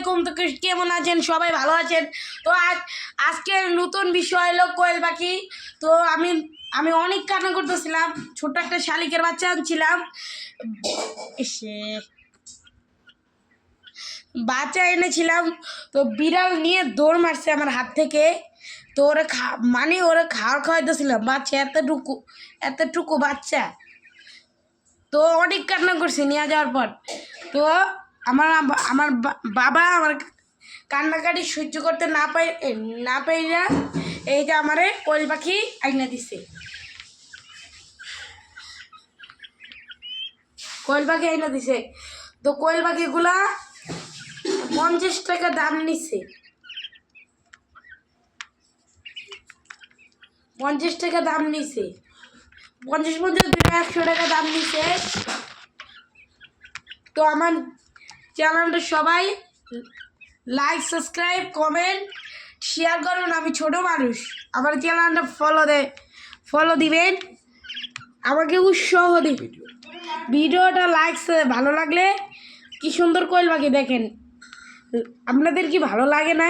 আলাইকুম। তো কেমন আছেন সবাই? ভালো আছেন তো? আজকের নতুন বিষয় হলো কোয়েল পাখি। তো আমি অনেক কান্না করতেছিলাম, ছোট্ট একটা শালিকের বাচ্চা আনছিলাম, এসে বাচ্চা এনেছিলাম। তো বিড়াল নিয়ে দৌড় মারছে আমার হাত থেকে। তো ওরা ওরা খাওয়াইতেছিলাম বাচ্চা, এতটুকু বাচ্চা। তো অনেক কান্না করছি নিয়ে যাওয়ার পর। তো আমার আমার বাবা আমার কান্নাকাটি সহ্য করতে না পাইরা এই যে আমারে কোয়েল পাখি আইনা দিছে। কোয়েল পাখি আইনা দিছে। তো কোয়েল পাখিগুলা 50 টাকা দাম নিছে। 50 টাকা দাম নিছে, 50 100 টাকা দাম নিছে। তো আমার চ্যানেলটা সবাই লাইক, সাবস্ক্রাইব, কমেন্ট, শেয়ার করুন। আমি ছোট মানুষ, আমার চ্যানেলটা ফলো দিবেন, আমাকে উৎসাহ দিবেন। ভিডিওটা ভালো লাগলে কি সুন্দর কোয়েল পাখি দেখেন। আপনাদের কি ভালো লাগে না?